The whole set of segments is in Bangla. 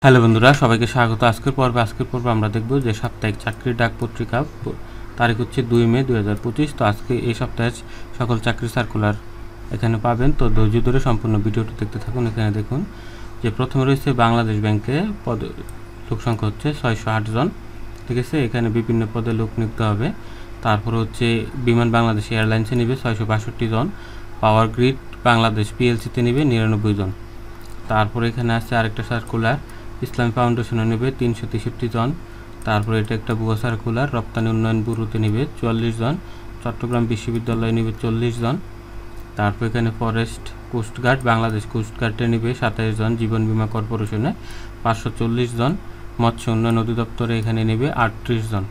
হ্যালো বন্ধুরা, সবাইকে স্বাগত। আজকের পর্বে আমরা দেখব যে সাপ্তাহিক চাকরির ডাক পত্রিকা তারিখ হচ্ছে 2 মে 2025। তো আজকে এই সপ্তাহের সকল চাকরি সার্কুলার এখানে পাবেন। তো ধৈর্য ধরে সম্পূর্ণ ভিডিওটি দেখতে থাকুন। এখানে দেখুন যে প্রথমে রয়েছে বাংলাদেশ ব্যাংকে লোক সংখ্যা হচ্ছে 608 জন, ঠিক আছে। এখানে বিভিন্ন পদে লোক নিয়োগ হবে। তারপর হচ্ছে বিমান বাংলাদেশ এয়ারলাইন্সে নেবে 662 জন, পাওয়ার গ্রিড বাংলাদেশ পিএলসিতে নেবে 99 জন। তারপরে এখানে আছে আরেকটা সার্কুলার, ইসলামী ফাউন্ডেশনে নেবে 363 জন। তারপরে এটা একটা ভুয়া সার্কুলার, রপ্তানি উন্নয়ন ব্যুরোতে নেবে 44 জন, চট্টগ্রাম বিশ্ববিদ্যালয়ে নেবে 40 জন। তারপর এখানে ফরেস্ট কোস্টগার্ড বাংলাদেশ কোস্টগার্ডে নেবে 27 জন, জীবন বীমা কর্পোরেশনে 540 জন, মৎস্য উন্নয়ন অধিদপ্তরে এখানে নেবে 38 জন।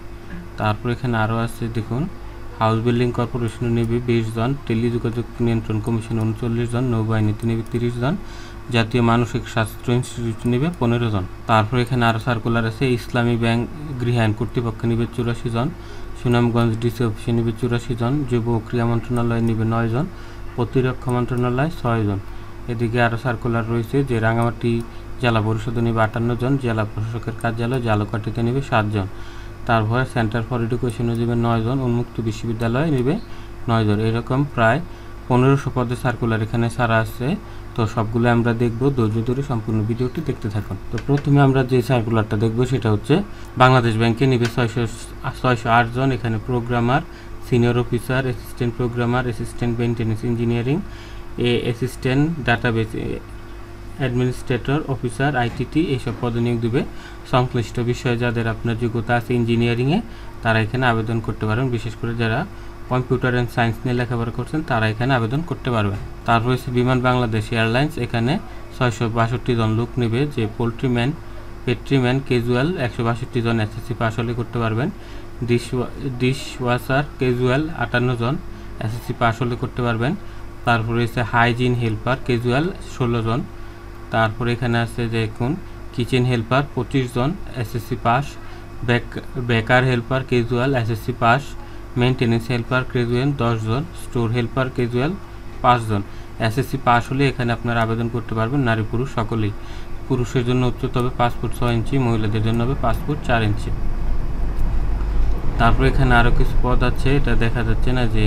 তারপর এখানে আরও আছে দেখুন, হাউস বিল্ডিং কর্পোরেশনে নেবে 20 জন, টেলিযোগাযোগ নিয়ন্ত্রণ কমিশন 39 জন, নৌবাহিনীতে নেবে 30 জন, জাতীয় মানসিক স্বাস্থ্য ইনস্টিটিউট নেবে 15 জন। তারপর এখানে আরও সার্কুলার আছে, ইসলামী ব্যাংক গৃহায়ণ কর্তৃপক্ষ নেবে 84 জন, সুনামগঞ্জ ডিসি অফিসে নেবে 84 জন, যুব ও ক্রীড়া মন্ত্রণালয় নেবে 9 জন, প্রতিরক্ষা মন্ত্রণালয় 6 জন। এদিকে আরও সার্কুলার রয়েছে যে রাঙামাটি জেলা পরিষদে নেবে 58 জন, জেলা প্রশাসকের কার্যালয় ঝালকাঠিতে নেবে 7 জন। তারপরে সেন্টার ফর এডুকেশনে নেবে 9 জন, উন্মুক্ত বিশ্ববিদ্যালয় নেবে 9 জন। এরকম প্রায় 1500 পদের সার্কুলার এখানে ছাড়া আছে। তো সবগুলো আমরা দেখব, ধৈর্য ধরে সম্পূর্ণ ভিডিওটি দেখতে থাকুন। তো প্রথমে আমরা যে সার্কুলারটা দেখব সেটা হচ্ছে বাংলাদেশ ব্যাংকে নেবে 608 জন। এখানে programmer, senior officer, assistant programmer, assistant maintenance engineering, assistant database administrator, officer, ITT এইসব পদে নিয়োগ দেবে। সংশ্লিষ্ট বিষয়ে যাদের আপনার যোগ্যতা আছে ইঞ্জিনিয়ারিংয়ে তারা এখানে আবেদন করতে পারেন। বিশেষ করে যারা কম্পিউটার অ্যান্ড সায়েন্স নিয়ে লেখাপড়া করছেন তারা এখানে আবেদন করতে পারবেন। তারপর হচ্ছে বিমান বাংলাদেশ এয়ারলাইন্স, এখানে 662 জন লোক নেবে। যে পোলট্রিম্যান, পেট্রিম্যান, ক্যাজুয়াল 162 জন এসএসসি পাস হলে করতে পারবেন। ডিশ ওয়াশার ক্যাজুয়াল 58 জন এসএসসি পাস হলে করতে পারবেন। তারপরে হচ্ছে হাইজিন হেল্পার ক্যাজুয়াল 16 জন। তারপরে এখানে আছে যে এখন কিচেন হেল্পার 25 জন এসএসসি পাস, বেকার helper casual SSC pass, maintenance helper casual 10 জন, স্টোর হেল্পার ক্যাজুয়াল 5 জন। এসএসসি পাস হলে এখানে আপনারা আবেদন করতে পারবেন, নারী পুরুষ সকলেই। পুরুষের জন্য উচ্চতা হবে 5 ফুট 6 ইঞ্চি, মহিলাদের জন্য হবে 5 ফুট 4 ইঞ্চি। তারপরে এখানে আরও কিছু পদ আছে, এটা দেখা যাচ্ছে না, যে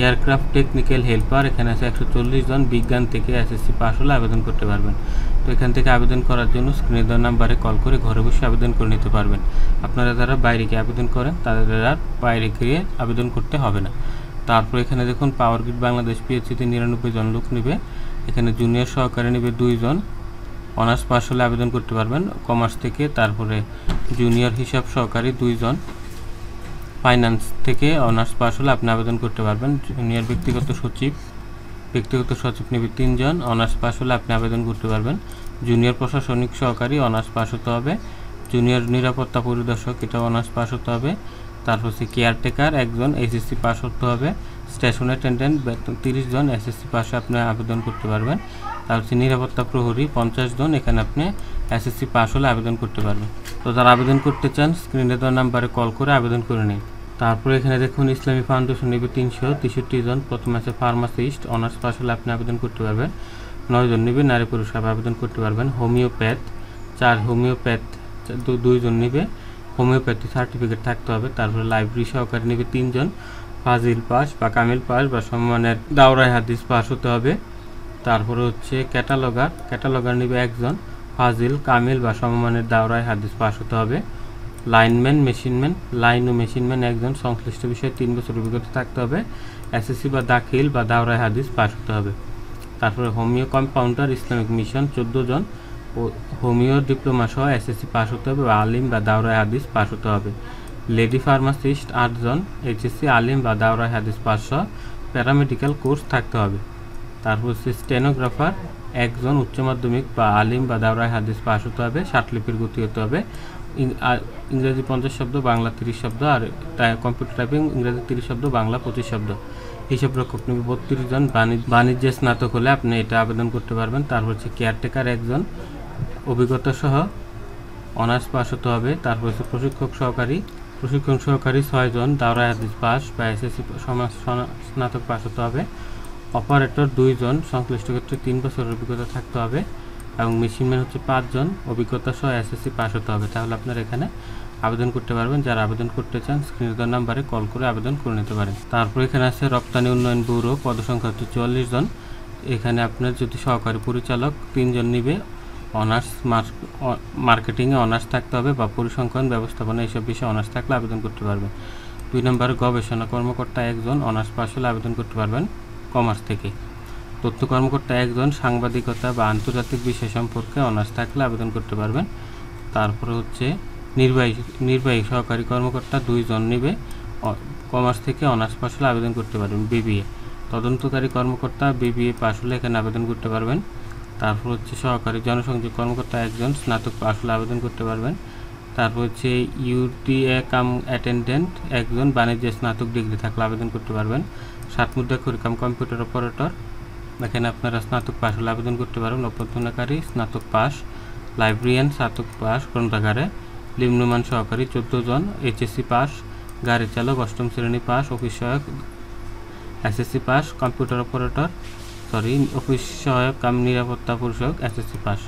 এয়ারক্রাফট টেকনিক্যাল হেল্পার, এখানে আছে 140 জন, বিজ্ঞান থেকে এসএসসি পাস হলে আবেদন করতে পারবেন। তো এখান থেকে আবেদন করার জন্য স্ক্রিনে দেওয়া নাম্বারে কল করে ঘরে বসে আবেদন করে নিতে পারবেন। আপনারা যারা বাইরে গিয়ে আবেদন করেন তাদের আর বাইরে গিয়ে আবেদন করতে হবে না। তারপর এখানে দেখুন পাওয়ার গ্রিড বাংলাদেশ পিএইচসিতে 99 জন লোক নেবে। এখানে জুনিয়র সহকারী নেবে 2 জন, অনার্স পাস হলে আবেদন করতে পারবেন কমার্স থেকে। তারপরে জুনিয়র হিসাব সহকারী 2 জন, ফাইন্যান্স থেকে অনার্স পাস হলে আপনি আবেদন করতে পারবেন। জুনিয়র ব্যক্তিগত সচিব নেবে 3 জন, অনার্স পাস হলে আপনি আবেদন করতে পারবেন। জুনিয়র প্রশাসনিক সহকারী অনার্স পাস হতে হবে। জুনিয়র নিরাপত্তা পরিদর্শক, এটা অনার্স পাস হতে হবে। তারপর হচ্ছে কেয়ারটেকার 1 জন এসএসসি পাস হতে হবে। স্টেশন অ্যাটেন্ডেন্ট 30 জন এসএসসি পাসে আপনি আবেদন করতে পারবেন। তার হচ্ছে নিরাপত্তা প্রহরী 50 জন, এখানে আপনি এসএসসি পাস হলে আবেদন করতে পারবেন। তো যারা আবেদন করতে চান স্ক্রিনে দেওয়া নাম্বারে কল করে আবেদন করে নিন। তারপরে এখানে দেখুন ইসলামী ফাউন্ডেশন নেবে 363 জন। প্রথমে আছে ফার্মাসিস্ট, অনার্স পাস হলে আপনি আবেদন করতে পারবেন। 9 জন নেবে, নারী পুরুষ আবেদন করতে পারবেন। হোমিওপ্যাথ 2 জন নেবে, হোমিওপ্যাথি সার্টিফিকেট থাকতে হবে। তারপরে লাইব্রেরি সহকারী নেবে 3 জন, ফাজিল পাস বা কামিল পাস বা সম্মানের দাওরায় হাদিস পাস হতে হবে। তারপরে হচ্ছে ক্যাটালগার নেবে 1 জন, ফাজিল, কামিল বা সমমানের দাওরায় হাদিস পাস হতে হবে। লাইন ও মেশিনম্যান 1 জন, সংশ্লিষ্ট বিষয়ে 3 বছর অভিজ্ঞতা থাকতে হবে। এসএসসি বা দাখিল বা দাওরায় হাদিস পাস হতে হবে। তারপরে হোমিও কম্পাউন্ডার ইসলামিক মিশন 14 জন, ও হোমিও ডিপ্লোমা সহ এসএসসি পাস হতে হবে বা আলিম বা দাওরায় হাদিস পাস হতে হবে। লেডি ফার্মাসিস্ট 8 জন, এইচএসসি, আলিম বা দাওরায় হাদিস পাস সহ প্যারামেডিক্যাল কোর্স থাকতে হবে। তারপর হচ্ছে স্টেনোগ্রাফার 1 জন, উচ্চ মাধ্যমিক বা আলিম বা দাওরায় হাদিস পাস হতে হবে। লিপির গতি হতে হবে। ইংরেজি 50 শব্দ, বাংলা 30 শব্দ, আর কম্পিউটার টাইপিং ইংরেজি 30 শব্দ, বাংলা 25 শব্দ। হিসাব রক্ষক নেবে 32 জন, বাণিজ্যে স্নাতক হলে আপনি এটা আবেদন করতে পারবেন। তারপর হচ্ছে কেয়ারটেকার 1 জন, অভিজ্ঞতা সহ অনার্স পাস হতে হবে। তারপর হচ্ছে প্রশিক্ষণ সহকারী 6 জন, দাওরায় হাদিস পাস বা এসএসসি স্নাতক পাস হতে হবে। অপারেটর 2 জন, সংশ্লিষ্ট ক্ষেত্রে 3 বছরের অভিজ্ঞতা থাকতে হবে। এবং মেশিনম্যান হচ্ছে 5 জন, অভিজ্ঞতা সহ এসএসসি পাস হতে হবে। তাহলে আপনারা এখানে আবেদন করতে পারবেন। যারা আবেদন করতে চান স্ক্রিনে দেওয়া নাম্বারে কল করে আবেদন করে নিতে পারেন। তারপর এখানে আছে রপ্তানি উন্নয়ন ব্যুরো, পদসংখ্যা হচ্ছে 44 জন। এখানে আপনার যদি সহকারী পরিচালক 3 জন নিবে, অনার্স মার্কেটিংয়ে অনার্স থাকতে হবে বা পরিসংখ্যান ব্যবস্থাপনা এইসব বিষয়ে অনার্স থাকলে আবেদন করতে পারবেন। 2 নম্বরে গবেষণা কর্মকর্তা 1 জন, অনার্স পাস হলে আবেদন করতে পারবেন কমার্স থেকে। তথ্য কর্মকর্তা 1 জন, সাংবাদিকতা বা আন্তর্জাতিক বিষয় সম্পর্কে অনার্স থাকলে আবেদন করতে পারবেন। তারপরে হচ্ছে নির্বাহী সহকারী কর্মকর্তা 2 জন নিবে, কমার্স থেকে অনার্স পাস হলে আবেদন করতে পারবেন। বিবিএ তদন্তকারী কর্মকর্তা বিবিএ পাস হলে এখানে আবেদন করতে পারবেন। তারপর হচ্ছে সহকারী জনসংযোগ কর্মকর্তা 1 জন, স্নাতক পাস হলে আবেদন করতে পারবেন। তারপর হচ্ছে ইউটিএ কাম অ্যাটেন্ডেন্ট 1 জন, বাণিজ্যে স্নাতক ডিগ্রি থাকলে আবেদন করতে পারবেন। 7 মুদ্রাক্ষরী কাম কম্পিউটার অপারেটর, এখানে আপনারা স্নাতক পাস হলে আবেদন করতে পারবেন। অভ্যর্থনাকারী স্নাতক পাস, লাইব্রেরিয়ান স্নাতক পাস গ্রন্থাগারে, নিম্নমান সহকারী 14 জন, এইচএসসি পাস, গাড়ি চালক 8ম শ্রেণী পাস, অফিস সহায়ক SSC pass, computer operator office সহায়ক কাম নিরাপত্তা পরিষেবক এসএসসি পাস।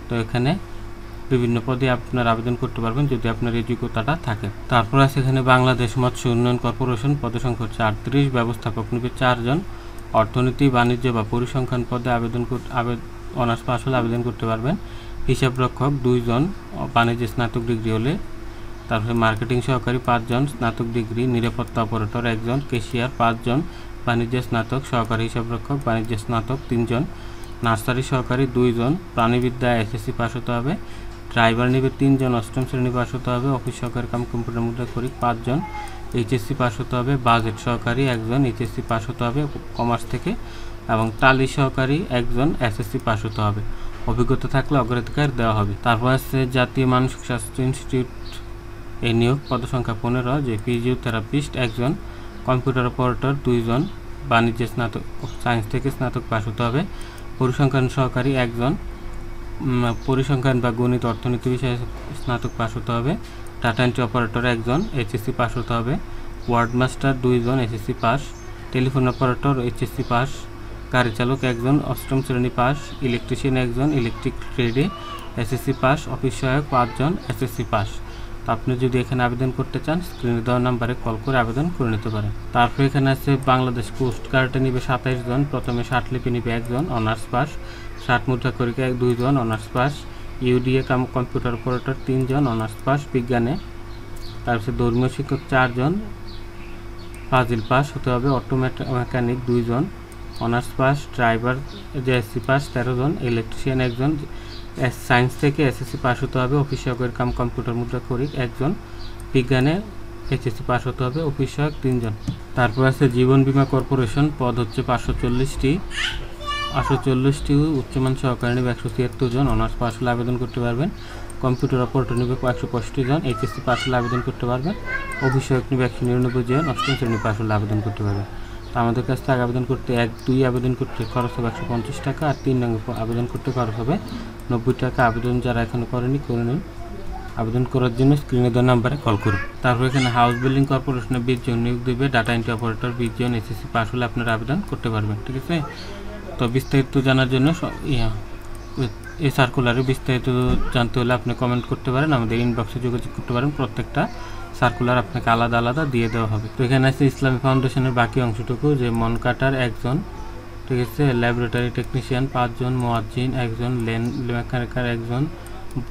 তো এখানে বিভিন্ন পদে আপনার আবেদন করতে পারবেন যদি আপনার এই যোগ্যতাটা থাকে। তারপর আছে এখানে বাংলাদেশ মৎস্য উন্নয়ন কর্পোরেশন, পদসংখ্যা হচ্ছে 38, ব্যবস্থাপক নিবে 4 জন, অর্থনীতি বাণিজ্য বা পরিসংখ্যান পদে অনার্স পাস হলে আবেদন করতে পারবেন। হিসাব রক্ষক 2 জন, বাণিজ্যে স্নাতক ডিগ্রি হলে। তারপরে মার্কেটিং সহকারী 5 জন, স্নাতক ডিগ্রি। নিরাপত্তা অপারেটর 1 জন, ক্যাশিয়ার 5 জন, বাণিজ্য স্নাতক। সহকারী হিসাব রক্ষক বাণিজ্য স্নাতক 3 জন, নার্সারি সহকারী 2 জন, প্রাণীবিদ্যা এসএসসি পাস হতে হবে। ড্রাইভার নিবে 3 জন, 8ম শ্রেণী পাস হতে হবে। অফিস সহকারী কাম কম্পিউটার মুদ্রাক্ষরিক 5 জন, এইচএসসি পাস হতে হবে। বাজেট সহকারী 1 জন, এইচএসসি পাস হতে হবে কমার্স থেকে। এবং টালি সহকারী 1 জন, এসএসসি পাস হতে হবে। অভিজ্ঞতা থাকলে অগ্রাধিকার দেওয়া হবে। তারপর আছে জাতীয় মানসিক স্বাস্থ্য ইনস্টিটিউট, এই নিয়োগ, পদসংখ্যা 15, যে ফিজিওথেরাপিস্ট 1 জন, কম্পিউটার অপারেটর 2 জন, বাণিজ্যে স্নাতক সায়েন্স থেকে স্নাতক পাস হতে হবে। পরিসংখ্যান সহকারী 1 জন, পরিসংখ্যান বা গণিত অর্থনীতি বিষয়ে স্নাতক পাস হতে হবে। ডাটা এন্ট্রি অপারেটর 1 জন, এইচএসসি পাস হতে হবে। ওয়ার্ড মাস্টার 2 জন, HSC pass. Telephone operator HSC pass. গাড়ি চালক 1 জন, 8ম শ্রেণী পাস। ইলেকট্রিশিয়ান 1 জন, ইলেকট্রিক ট্রেডে এসএসসি পাস। অফিস সহায়ক 5 জন, এসএসসি পাস। তো আপনি যদি এখানে আবেদন করতে চান স্ক্রিনে দেওয়া নাম্বারে কল করে আবেদন করে নিতে পারেন। তারপর এখানে আছে বাংলাদেশ কোস্ট গার্ডে নিবে 27 জন, প্রথমে 60 লিপি নিবে 1 জন, অনার্স পাস। 60 মুদ্রাক্ষরিকা 2 জন, honours pass. UDA cum computer operator 3 জন, অনার্স পাস বিজ্ঞানে। তারপর ধর্মীয় শিক্ষক 4 জন, ফাজিল পাস হতে হবে। অটো মেকানিক 2 জন, honours pass. Driver JSC pass 13 জন, ইলেকট্রিশিয়ান 1 জন, সায়েন্স থেকে এসএসসি পাস হতে হবে। অফিস সহকারী কাম কম্পিউটার মুদ্রাক্ষরিক 1 জন, বিজ্ঞানে এইচএসসি পাস হতে হবে। অফিস সহায়ক 3 জন। তারপর আছে জীবন বীমা কর্পোরেশন, পদ হচ্ছে 540টি। উচ্চমান সহকারী নেবে 176 জন, অনার্স পাস হলে আবেদন করতে পারবেন। কম্পিউটার অপারেটর নেবে 165 জন, এইচএসসি পাস হলে আবেদন করতে পারবেন। অফিস সহায়ক নেবে 199 জন, 8ম শ্রেণী পাস হলে আবেদন করতে পারবেন। তো আমাদের কাছ থেকে আবেদন করতে 1-2 আবেদন করতে খরচ হবে 150 টাকা, আর 3 নং আবেদন করতে খরচ হবে 90 টাকা। আবেদন যারা এখনো করেনি করে নিন। আবেদন করার জন্য স্ক্রিনে দেওয়া নাম্বারে কল করুন। তারপর এখানে হাউস বিল্ডিং কর্পোরেশনে 20 জন নিয়োগ দেবে। ডাটা এন্ট্রি অপারেটর 20 জন, এসএসসি পাস হলে আপনারা আবেদন করতে পারবেন। ঠিক আছে। তো বিস্তারিত জানার জন্য এই সার্কুলারে বিস্তারিত জানতে হলে আপনি কমেন্ট করতে পারেন, আমাদের ইনবক্সে যোগাযোগ করতে পারেন। প্রত্যেকটা সার্কুলার আপনাকে আলাদা আলাদা দিয়ে দেওয়া হবে। তো এখানে আছে ইসলামী ফাউন্ডেশনের বাকি অংশটুকু, যে মন কাটার 1 জন, ঠিক আছে। ল্যাবরেটরি টেকনিশিয়ান 5 জন, মুয়াজ্জিন 1 জন, লেন মেকানিকার 1 জন,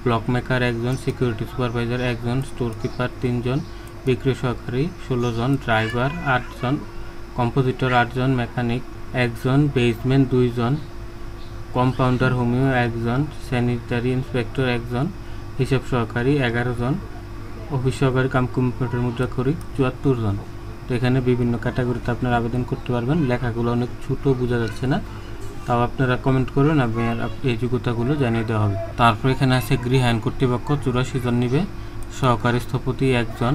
ব্লক মেকার 1 জন, সিকিউরিটি সুপারভাইজার 1 জন, স্টোর কিপার 3 জন, বিক্রয় সহকারী 16 জন, ড্রাইভার 8 জন, কম্পোজিটর 8 জন, মেকানিক 1 জন, বেসম্যান 2 জন, কম্পাউন্ডার হোমিও 1 জন, স্যানিটারি ইন্সপেক্টর 1 জন, হিসাব সহকারী 11 জন, অফিস সহকারী কাম কম্পিউটার মুদ্রাক্ষরিক 74 জন। তো এখানে বিভিন্ন ক্যাটাগরিতে আপনারা আবেদন করতে পারবেন। লেখাগুলো অনেক ছোটো, বোঝা যাচ্ছে না, তাও আপনারা কমেন্ট করবেন, এই যোগ্যতাগুলো জানিয়ে দেওয়া হবে। তারপর এখানে আছে গৃহায়ণ কর্তৃপক্ষ 84 জন নিবে। সহকারী স্থপতি 1 জন,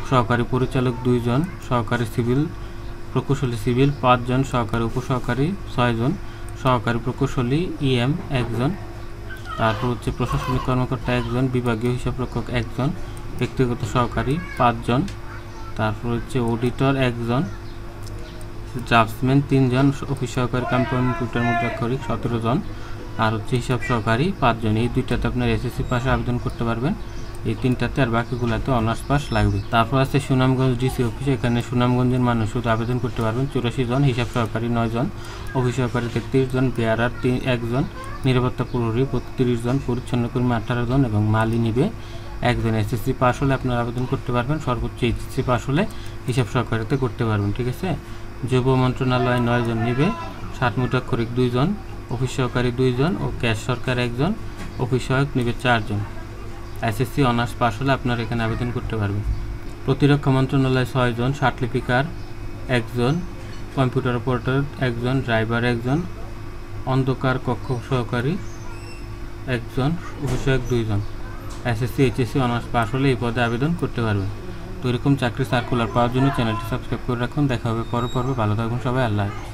সহকারী পরিচালক 2 জন, সহকারী সিভিল প্রকৌশলী সিভিল 5 জন, সহকারী উপসহকারী 6 জন, সহকারী প্রকৌশলী ইএম 1 জন। তারপর হচ্ছে প্রশাসনিক কর্মকর্তা 1 জন, বিভাগীয় হিসাবরক্ষক 1 জন, ব্যক্তিগত সহকারী 5 জন। তারপর হচ্ছে অডিটর 1 জন, ড্রাফটসম্যান 3 জন, অফিস সহকারী কাম কম্পিউটার মুদ্রাক্ষরিক 17 জন, আর হচ্ছে হিসাব সহকারী 5 জন। এই দুইটাতে আপনার এসএসসি পাশে আবেদন করতে পারবেন, এই তিনটাতে, আর বাকিগুলোতে অনার্স পাস লাগবে। তারপর আছে সুনামগঞ্জ ডিসি অফিস, এখানে সুনামগঞ্জের মানুষ শুধু আবেদন করতে পারবেন, 84 জন, হিসাব সহকারী 9 জন, অফিস সহকারী 33 জন, বেয়ারার 1 জন, নিরাপত্তা প্রহরী 32 জন, পরিচ্ছন্ন কর্মী 18 জন এবং মালি নিবে 1 জন। এসএসসি পাস হলে আপনারা আবেদন করতে পারবেন, সর্বোচ্চ এইচএসসি পাস হলে হিসাব সহকারীতে করতে পারবেন, ঠিক আছে। যুব মন্ত্রণালয় 9 জন নিবে, 7 মুদ্রাক্ষরিক 2 জন, অফিস সহকারী 2 জন ও ক্যাশ সরকার 1 জন, অফিস সহায়ক নিবে 4 জন। এসএসসি অনার্স পাস হলে আপনারা এখানে আবেদন করতে পারবেন। প্রতিরক্ষা মন্ত্রণালয় 6 জন, সার্টিফিকার 1 জন, কম্পিউটার অপারেটর 1 জন, ড্রাইভার 1 জন, অন্ধকার কক্ষ সহকারী 1 জন, অফিসসহায়ক 2 জন। এসএসসি এইচএসসি অনার্স পাস হলে এই পদে আবেদন করতে পারবেন। তো এরকম চাকরি সার্কুলার পাওয়ার জন্য চ্যানেলটি সাবস্ক্রাইব করে রাখুন। দেখা হবে পরের পর্বে। ভালো থাকুন সবাই। আল্লাহ হাফেজ।